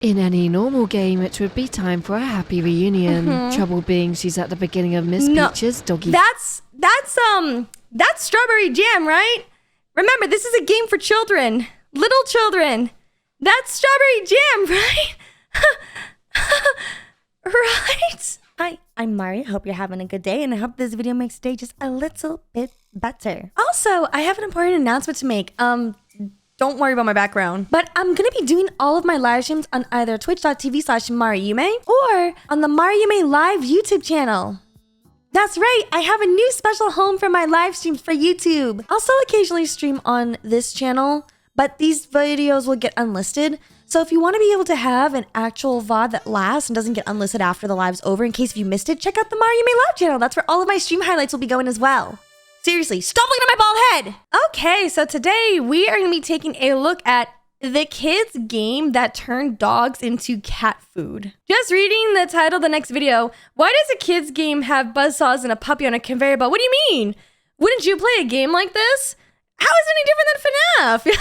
In any normal game, it would be time for a happy reunion. Trouble being she's at the beginning of Miss Peach's doggy. That's strawberry jam, right? Remember, this is a game for children. Little children. That's strawberry jam, right? Right? Hi, I'm Mari. Hope you're having a good day, and I hope this video makes today just a little bit better. Also, I have an important announcement to make. Don't worry about my background. But I'm gonna be doing all of my live streams on either twitch.tv/MariYume or on the MariYume Live YouTube channel. That's right, I have a new special home for my live streams for YouTube. I'll still occasionally stream on this channel, but these videos will get unlisted. So if you want to be able to have an actual VOD that lasts and doesn't get unlisted after the live's over, in case if you missed it, check out the MariYume Live channel. That's where all of my stream highlights will be going as well. Seriously, stop looking at my bald head! Okay, so today we are going to be taking a look at the kids game that turned dogs into cat food. Just reading the title of the next video, why does a kids game have buzzsaws and a puppy on a conveyor belt? What do you mean? Wouldn't you play a game like this? How is it any different than FNAF?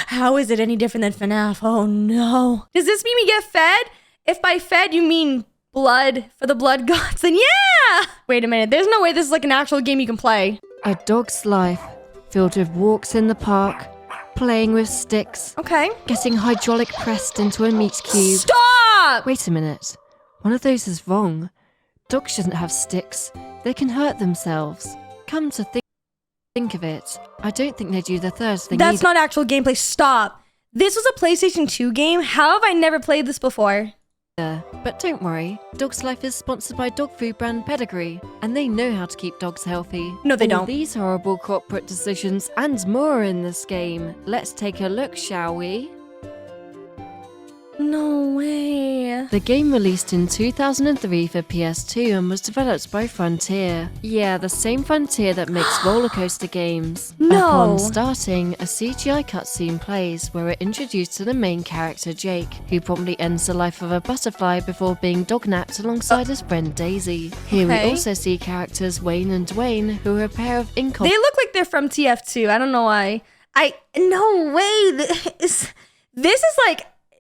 How is it any different than FNAF? Oh no. Does this mean we get fed? If by fed you mean blood for the blood gods, then yeah! Wait a minute, there's no way this is like an actual game you can play. A dog's life, filled with walks in the park, playing with sticks, getting hydraulic pressed into a meat cube. Stop! Wait a minute, one of those is wrong. Dogs shouldn't have sticks, they can hurt themselves. Come to think of it, I don't think they do the third thing That's either. not actual gameplay, stop! This was a PlayStation 2 game, how have I never played this before? But don't worry, Dog's Life is sponsored by dog food brand Pedigree, and they know how to keep dogs healthy. No, they All don't. These horrible corporate decisions and more in this game. Let's take a look, shall we? No way. The game released in 2003 for PS2 and was developed by Frontier. Yeah, the same Frontier that makes roller coaster games. No. Upon starting, a CGI cutscene plays where we're introduced to the main character Jake, who promptly ends the life of a butterfly before being dognapped alongside his friend Daisy. Here we also see characters Wayne and Dwayne, who are a pair of They look like they're from TF2, I don't know why. No way,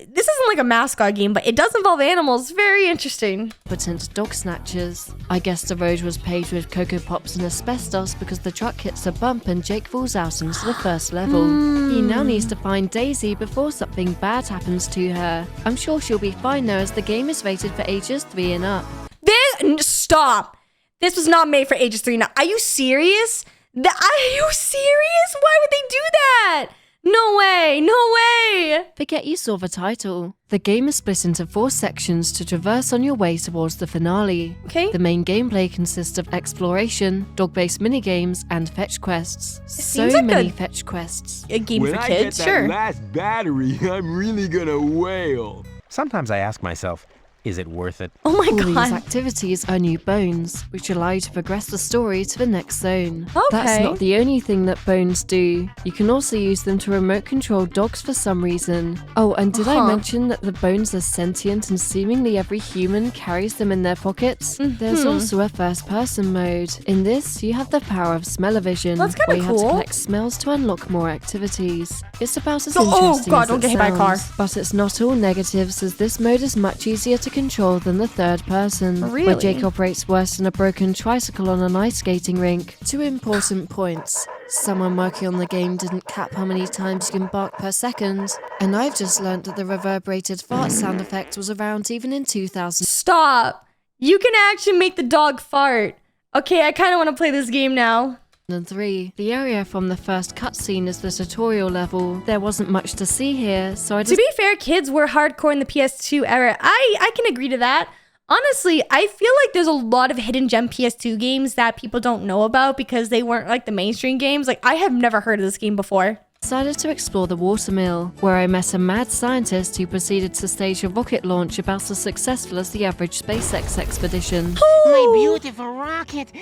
this isn't like a mascot game, but it does involve animals. Very interesting. Potent dog snatchers. I guess the road was paved with Cocoa Pops and asbestos because the truck hits a bump and Jake falls out into the first level. He now needs to find Daisy before something bad happens to her. I'm sure she'll be fine though, as the game is rated for ages 3 and up. Stop! This was not made for ages 3 and up. Are you serious? Are you serious? Why would they do that? No way! No way! Forget you saw the title. The game is split into 4 sections to traverse on your way towards the finale. The main gameplay consists of exploration, dog-based minigames, and fetch quests. So like many fetch quests. A game when for I kids, get that last battery, I'm really gonna wail. Sometimes I ask myself, is it worth it? Oh my All god. these activities earn you bones, which allow you to progress the story to the next zone. That's not the only thing that bones do. You can also use them to remote control dogs for some reason. Oh, and did I mention that the bones are sentient and seemingly every human carries them in their pockets? There's also a first-person mode. In this, you have the power of smell-o-vision, where you have to collect smells to unlock more activities. It's about as interesting as it sounds, but it's not all negatives, as this mode is much easier to control than the third person, where Jake operates worse than a broken tricycle on an ice skating rink. 2 important points. Someone working on the game didn't cap how many times you can bark per second, and I've just learnt that the reverberated fart sound effect was around even in 2000. Stop! You can actually make the dog fart. Okay, I kind of want to play this game now. And 3. The area from the first cutscene is the tutorial level. There wasn't much to see here, so I just... To be fair, kids were hardcore in the PS2 era. I can agree to that. Honestly, I feel like there's a lot of hidden gem PS2 games that people don't know about because they weren't like the mainstream games. Like, I have never heard of this game before. Decided to explore the watermill, where I met a mad scientist who proceeded to stage a rocket launch about as successful as the average SpaceX expedition. My beautiful rocket!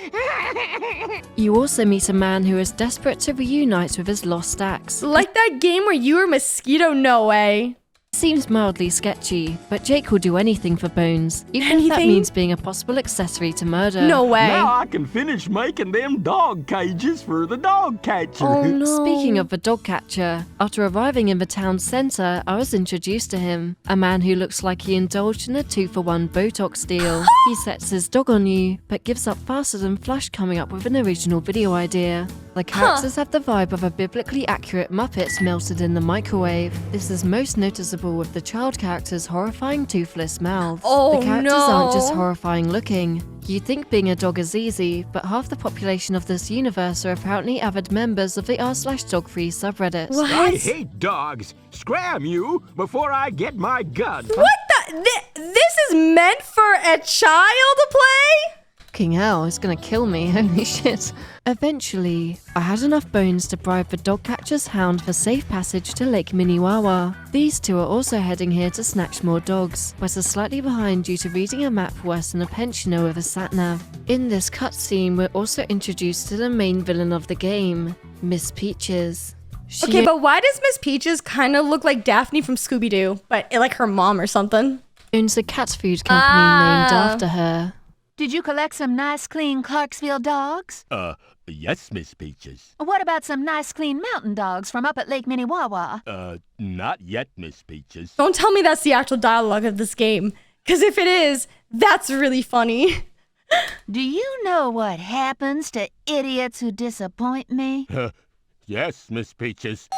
You also meet a man who is desperate to reunite with his lost axe. Like that game where you were Mosquito? No way. Seems mildly sketchy, but Jake will do anything for Bones, even if that Anything? means being a possible accessory to murder. No way. Now I can finish making them dog cages for the dog catcher. Oh no. Speaking of the dog catcher, after arriving in the town centre, I was introduced to him. A man who looks like he indulged in a 2-for-1 Botox deal. He sets his dog on you, but gives up faster than Flash coming up with an original video idea. The characters have the vibe of a biblically accurate Muppet melted in the microwave. This is most noticeable with the child characters' horrifying toothless mouths. Oh, the characters no. aren't just horrifying looking. You'd think being a dog is easy, but half the population of this universe are apparently avid members of the r/dog-free subreddit. What? I hate dogs. Scram you before I get my gun. What the? This is meant for a child to play? Fucking hell, it's gonna kill me, holy shit. Eventually, I had enough bones to bribe the dog catcher's hound for safe passage to Lake Minnewawa. These two are also heading here to snatch more dogs, but are slightly behind due to reading a map worse than a pensioner with a sat-nav. In this cutscene, we're also introduced to the main villain of the game, Miss Peaches. Okay, but why does Miss Peaches kind of look like Daphne from Scooby-Doo, but like her mom or something? Owns a cat food company named after her. Did you collect some nice, clean Clarksville dogs? Yes, Miss Peaches. What about some nice, clean mountain dogs from up at Lake Minnewawa? Not yet, Miss Peaches. Don't tell me that's the actual dialogue of this game, because if it is, that's really funny. Do you know what happens to idiots who disappoint me? Yes, Miss Peaches.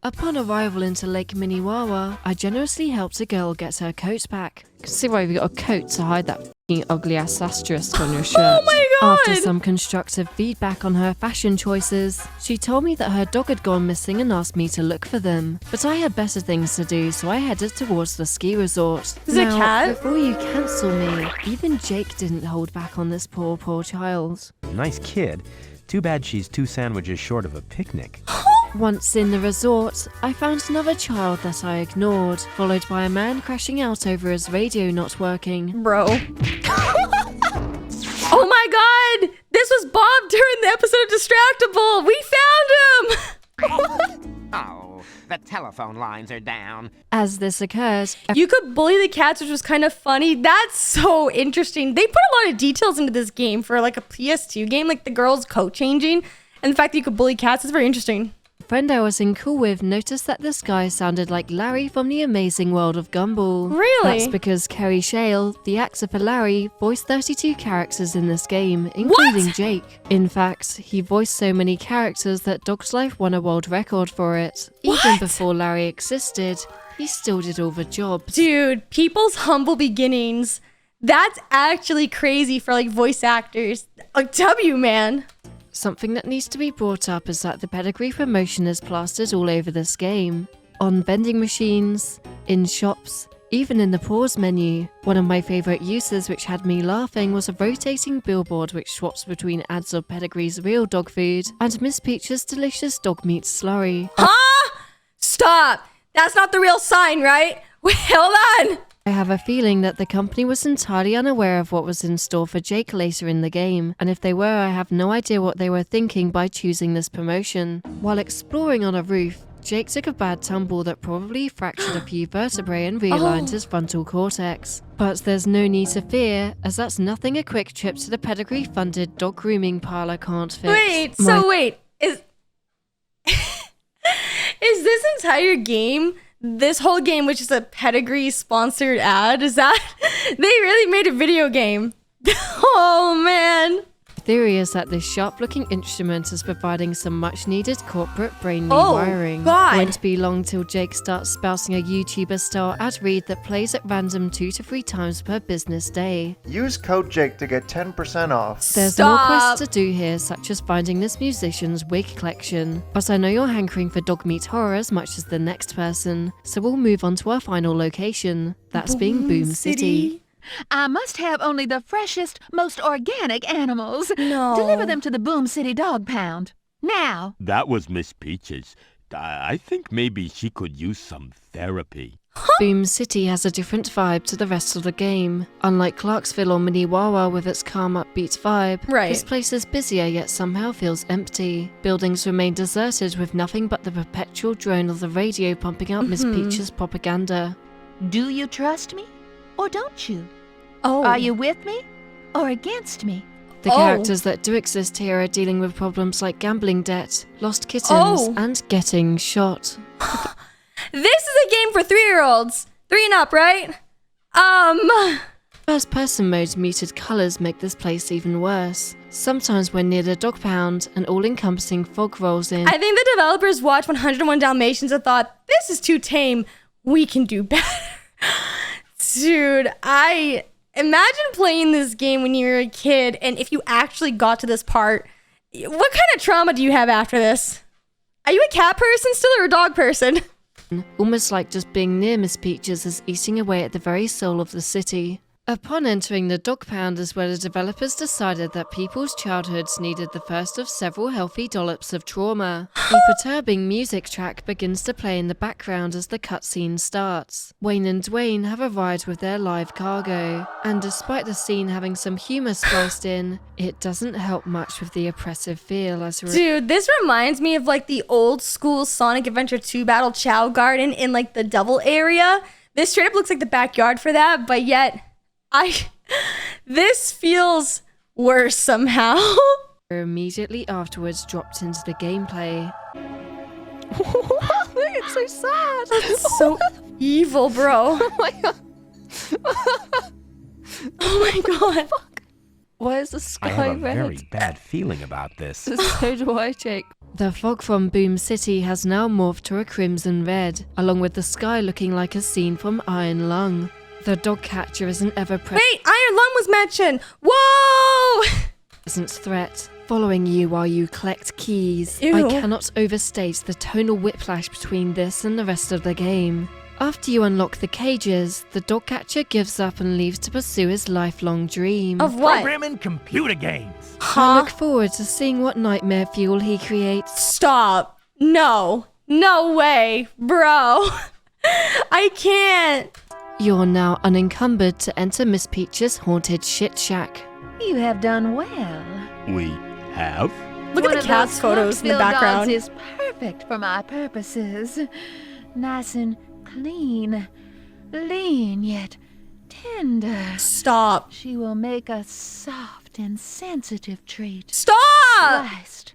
Upon arrival into Lake Minnewawa, I generously helped a girl get her coat back. See why you got a coat to hide that f***ing ugly ass asterisk on your shirt. Oh my god! After some constructive feedback on her fashion choices, she told me that her dog had gone missing and asked me to look for them. But I had better things to do, so I headed towards the ski resort. Is it a cat? Before you cancel me, even Jake didn't hold back on this poor child. Nice kid. Too bad she's 2 sandwiches short of a picnic. Once in the resort, I found another child that I ignored, followed by a man crashing out over his radio not working. Bro. Oh my god! This was Bob during the episode of Distractable! We found him! Oh, the telephone lines are down. As this occurred, You could bully the cats, which was kind of funny. That's so interesting. They put a lot of details into this game for like a PS2 game, like the girls coat changing, and the fact that you could bully cats is very interesting. a friend I was in cool with noticed that this guy sounded like Larry from The Amazing World of Gumball. Really? That's because Kerry Shale, the actor for Larry, voiced 32 characters in this game, including Jake. In fact, he voiced so many characters that Dog's Life won a world record for it. Even before Larry existed, he still did all the jobs. Dude, people's humble beginnings. That's actually crazy for like voice actors. Like W, man. Something that needs to be brought up is that the pedigree promotion is plastered all over this game. On vending machines, in shops, even in the pause menu. One of my favourite uses which had me laughing was a rotating billboard which swaps between ads of Pedigree's real dog food and Miss Peach's delicious dog meat slurry. Huh? Stop. That's not the real sign, right? Wait, hold on. I have a feeling that the company was entirely unaware of what was in store for Jake later in the game, and if they were, I have no idea what they were thinking by choosing this promotion. While exploring on a roof, Jake took a bad tumble that probably fractured a few vertebrae and realigned his frontal cortex. But there's no need to fear, as that's nothing a quick trip to the pedigree-funded dog grooming parlor can't fix. Wait, is is this entire game, this whole game, which is a pedigree sponsored ad, is that they really made a video game? Oh man. The theory is that this sharp-looking instrument is providing some much-needed corporate brain Oh, rewiring. God. Won't be long till Jake starts spouting a YouTuber-style ad read that plays at random 2 to 3 times per business day. Use code Jake to get 10% off. There's more quests to do here, such as finding this musician's wig collection. But I know you're hankering for dog meat horror as much as the next person, so we'll move on to our final location. That's being Boom City. I must have only the freshest, most organic animals. No. Deliver them to the Boom City Dog Pound. Now. That was Miss Peaches. I think maybe she could use some therapy. Boom City has a different vibe to the rest of the game. Unlike Clarksville or Minnewawa with its calm upbeat vibe, this place is busier yet somehow feels empty. Buildings remain deserted with nothing but the perpetual drone of the radio pumping out Miss Peach's propaganda. Do you trust me? Or don't you? Oh. Are you with me? Or against me? The characters that do exist here are dealing with problems like gambling debt, lost kittens, and getting shot. This is a game for 3-year-olds. 3 and up, right? First person mode's muted colours make this place even worse. Sometimes when near the dog pound, an all-encompassing fog rolls in. I think the developers watched 101 Dalmatians and thought, this is too tame. We can do better. Dude, I imagine playing this game when you were a kid, and if you actually got to this part, what kind of trauma do you have after this? Are you a cat person still or a dog person? Almost like just being near Miss Peaches is eating away at the very soul of the city. Upon entering the dog pound is where the developers decided that people's childhoods needed the first of several healthy dollops of trauma. A perturbing music track begins to play in the background as the cutscene starts. Wayne and Dwayne have arrived with their live cargo, and despite the scene having some humor spliced in, it doesn't help much with the oppressive feel as Dude, this reminds me of like the old school Sonic Adventure 2 Battle Chow Garden in like the Devil area. This straight up looks like the backyard for that, but yet this feels worse somehow. immediately afterwards dropped into the gameplay. It's so sad. It's so evil, bro. Oh my god. Oh my god. Why is the I sky have a red? very bad feeling about this. So do I, Jake. The fog from Boom City has now morphed to a crimson red, along with the sky looking like a scene from Iron Lung. The dog catcher is an ever-present Wait, Iron Lung was mentioned. Whoa! threat, following you while you collect keys. Ew. I cannot overstate the tonal whiplash between this and the rest of the game. After you unlock the cages, the dog catcher gives up and leaves to pursue his lifelong dream. Of what? Programming computer games. I look forward to seeing what nightmare fuel he creates. Stop. No. No way, bro. I can't. You're now unencumbered to enter Miss Peach's haunted shit shack. You have done well. We have? Look at the cat's photos in the background. Dogs is perfect for my purposes. Nice and clean, lean yet tender. Stop. She will make a soft and sensitive treat. Stop. Sliced,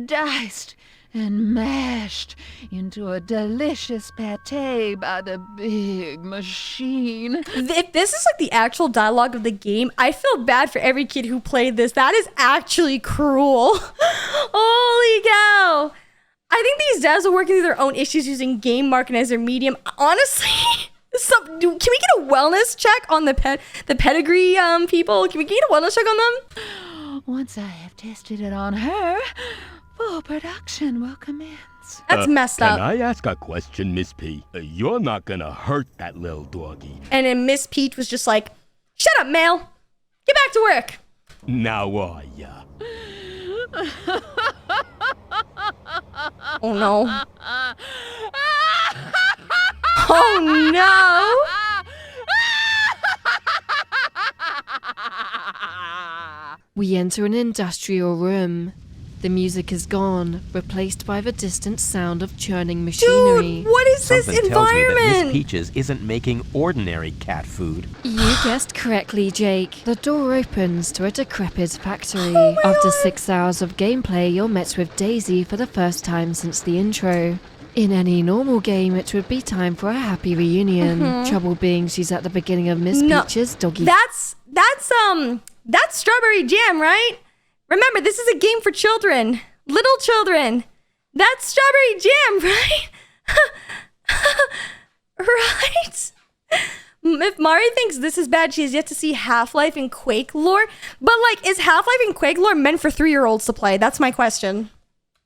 diced, and mashed into a delicious pate by the big machine. If this is like the actual dialogue of the game, I feel bad for every kid who played this. That is actually cruel. Holy cow. I think these devs are working through their own issues using game marketing as their medium. Honestly, can we get a wellness check on the pedigree people? Can we get a wellness check on them? Once I have tested it on her, full production will commence. That's messed up. Can I ask a question, Miss P? You're not gonna hurt that little doggy. And then Miss Peach was just like, shut up, Mel. Get back to work. Now are ya? Oh no. Oh no. We enter an industrial room. The music is gone, replaced by the distant sound of churning machinery. Dude, what is this Something tells me that Miss environment? Peaches isn't making ordinary cat food. You guessed correctly, Jake. The door opens to a decrepit factory. Oh my After God. 6 hours of gameplay, you're met with Daisy for the first time since the intro. In any normal game, it would be time for a happy reunion. Trouble being she's at the beginning of Miss Peach's doggy. That's strawberry jam, right? Remember, this is a game for children. Little children. That's strawberry jam, right? Right? If Mari thinks this is bad, she has yet to see Half-Life and Quake lore. But, like, is Half-Life and Quake lore meant for 3-year-olds to play? That's my question.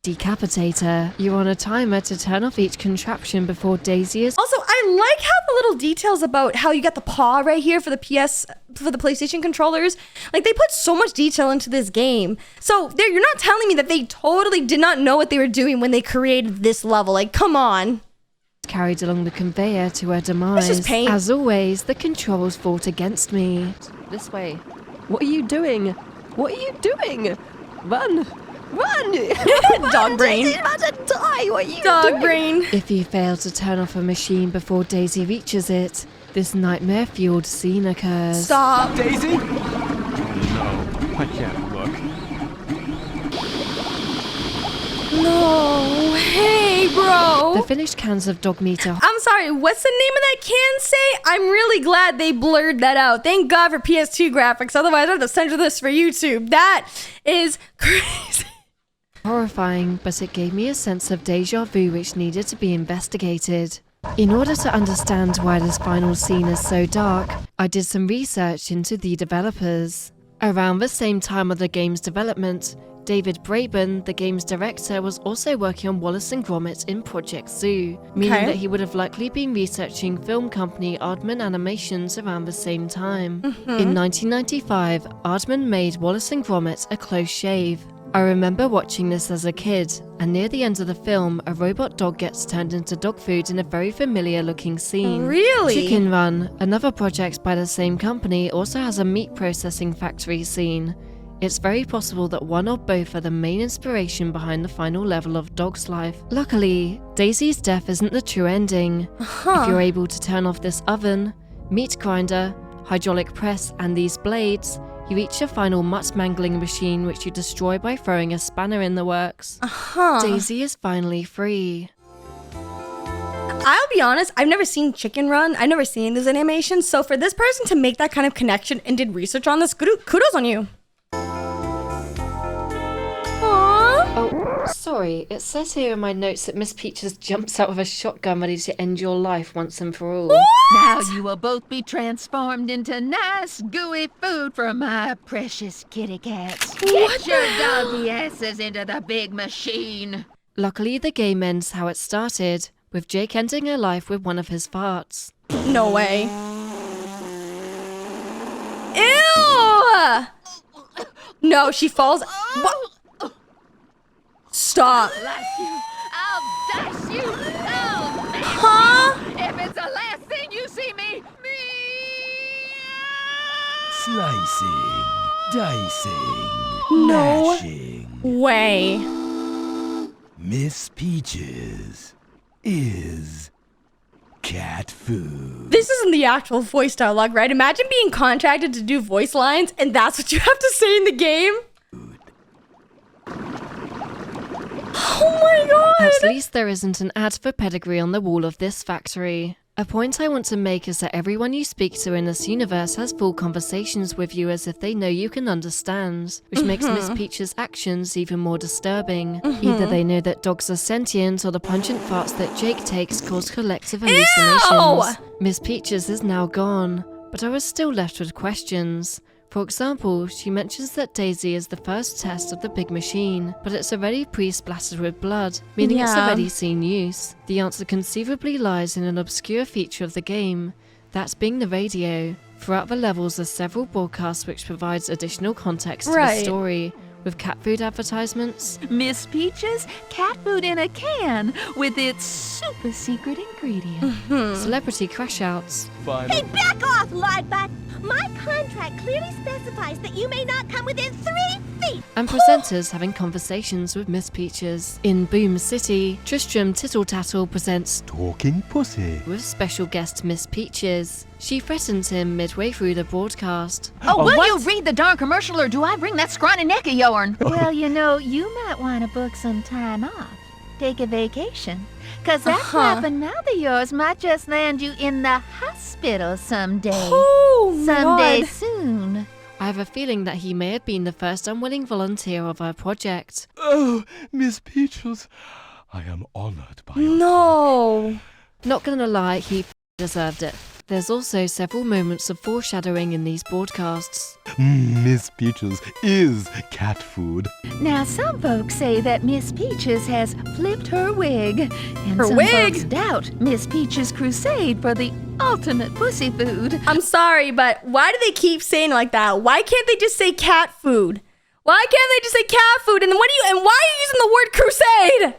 Decapitator. You're on a timer to turn off each contraption before Daisy is... Also, I like how the little details about how you got the paw right here for the PlayStation controllers. Like, they put so much detail into this game. So, you're not telling me that they totally did not know what they were doing when they created this level. Like, come on. carried along the conveyor to her demise. This is pain. As always, the controls fought against me. This way. What are you doing? What are you doing? Run! Run! Dog brain. Daisy's about to die! What are you Dog doing? brain. If you fail to turn off a machine before Daisy reaches it, this nightmare-fueled scene occurs. Stop. Daisy? No, I can't look. No. Hey, bro. The finished cans of dog meat are I'm sorry, what's the name of that can say? I'm really glad they blurred that out. Thank God for PS2 graphics, otherwise I'd have to censor this for YouTube. That is crazy. horrifying, but it gave me a sense of deja vu which needed to be investigated. In order to understand why this final scene is so dark, I did some research into the developers. Around the same time of the game's development, David Braben, the game's director, was also working on Wallace and Gromit in Project Zoo, meaning that he would have likely been researching film company Aardman Animations around the same time. In 1995, Aardman made Wallace and Gromit a close shave. I remember watching this as a kid, and near the end of the film, a robot dog gets turned into dog food in a very familiar looking scene. Really? Chicken Run, another project by the same company, also has a meat processing factory scene. It's very possible that one or both are the main inspiration behind the final level of Dog's life. Luckily, Daisy's death isn't the true ending. If you're able to turn off this oven, meat grinder, hydraulic press, and these blades, you reach a final mutt-mangling machine which you destroy by throwing a spanner in the works. Daisy is finally free. I'll be honest, I've never seen Chicken Run. I've never seen this animation. So for this person to make that kind of connection and did research on this, kudos on you. Oh, sorry, it says here in my notes that Miss Peaches jumps out with a shotgun ready to end your life once and for all. Now you will both be transformed into nice, gooey food for my precious kitty cats. Get your doggy asses into the big machine. Luckily, the game ends how it started, with Jake ending her life with one of his farts. No way. Ew! No, she falls. What? Stop. Bless you. I'll dash you. I'll dash Huh? you. If it's the last thing you see me. Slicing, dicing, No mashing. way. Miss Peaches is cat food. This isn't the actual voice dialogue, right? Imagine being contracted to do voice lines and that's what you have to say in the game. Oh my god! At least there isn't an ad for pedigree on the wall of this factory. A point I want to make is that everyone you speak to in this universe has full conversations with you as if they know you can understand, which makes Miss Peach's actions even more disturbing. Either they know that dogs are sentient or the pungent farts that Jake takes cause collective hallucinations. Miss Peaches is now gone, but I was still left with questions. For example, she mentions that Daisy is the first test of the big machine, but it's already pre-splattered with blood, meaning it's already seen use. The answer conceivably lies in an obscure feature of the game, that being the radio. Throughout the levels are several broadcasts which provides additional context to the story, with cat food advertisements. Miss Peaches, cat food in a can with its super secret ingredient. Celebrity crash outs. Hey, back off, Lightbot! My contract clearly specifies that you may not come within 3 feet! And presenters having conversations with Miss Peaches. In Boom City, Tristram Tittle Tattle presents Talking Pussy. with special guest Miss Peaches. She threatens him midway through the broadcast. Oh, will you read the darn commercial or do I bring that scrawny neck of yourn? Well, you know, you might want to book some time off. Take a vacation. Cause that flapping mouth of yours might just land you in the hospital someday. Oh, someday God. soon. I have a feeling that he may have been the first unwilling volunteer of our project. Oh, Miss Peaches, I am honored by your No. Not gonna lie, he deserved it. There's also several moments of foreshadowing in these broadcasts. Miss Peaches is cat food. Now, some folks say that Miss Peaches has flipped her wig. And Her some wig? folks doubt Miss Peaches' crusade for the ultimate pussy food. I'm sorry, but why do they keep saying it like that? Why can't they just say cat food? Why can't they just say cat food? And why are you using the word crusade?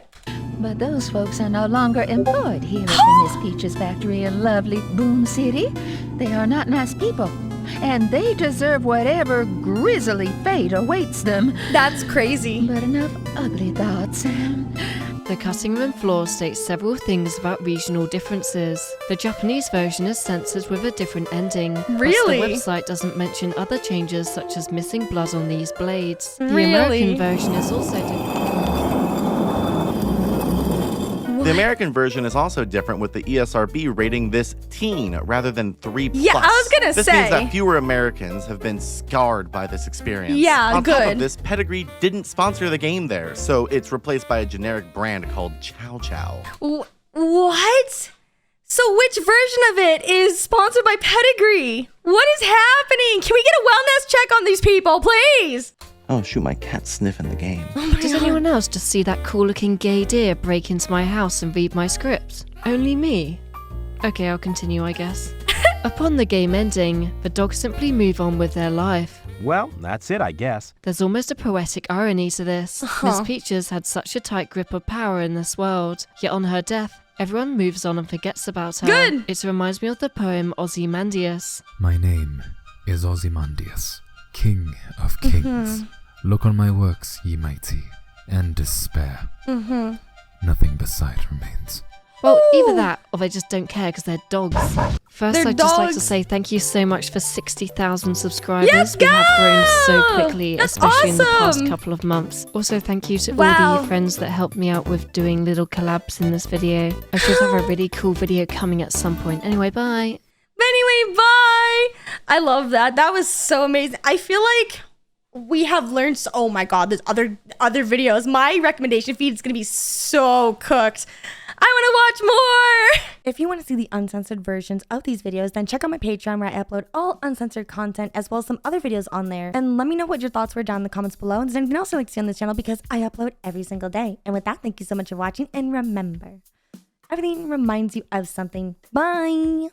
But those folks are no longer employed here at the Miss Peaches factory in lovely Boom City. They are not nice people, and they deserve whatever grisly fate awaits them. That's crazy. But enough ugly thoughts, Sam. The cutting room floor states several things about regional differences. The Japanese version is censored with a different ending. Really? Plus the website doesn't mention other changes such as missing blood on these blades. The Really? American version is also different. The American version is also different, with the ESRB rating this teen rather than 3+. Yeah, I was gonna this say. means that fewer Americans have been scarred by this experience. Yeah, On top good. of this, Pedigree didn't sponsor the game there, so it's replaced by a generic brand called Chow Chow. What? So which version of it is sponsored by Pedigree? What is happening? Can we get a wellness check on these people, please? Oh, shoot, my cat's sniffing the game. Does anyone else just see that cool-looking gay deer break into my house and read my script? Only me? Okay, I'll continue, I guess. Upon the game ending, the dogs simply move on with their life. Well, that's it, I guess. There's almost a poetic irony to this. Miss Peaches had such a tight grip of power in this world, yet on her death, everyone moves on and forgets about her. Good! It reminds me of the poem Ozymandias. My name is Ozymandias, King of Kings. Look on my works, ye mighty, and despair. Nothing beside remains. Well, either that, or they just don't care because they're dogs. First, They're I'd just like to dogs. say thank you so much for 60,000 subscribers. Let's We have grown so go! quickly, That's especially in the past awesome! couple of months. Also, thank you to all Wow. the friends that helped me out with doing little collabs in this video. I should have a really cool video coming at some point. Anyway, bye. Anyway, bye. I love that. That was so amazing. I feel like we have learned oh my god, there's other videos. My recommendation feed is gonna be so cooked. I want to watch more. If you want to see the uncensored versions of these videos, then check out my Patreon where I upload all uncensored content as well as some other videos on there. And let me know what your thoughts were down in the comments below. And there's anything else you'd like to see on this channel because I upload every single day. And with that, thank you so much for watching. And remember, everything reminds you of something. Bye.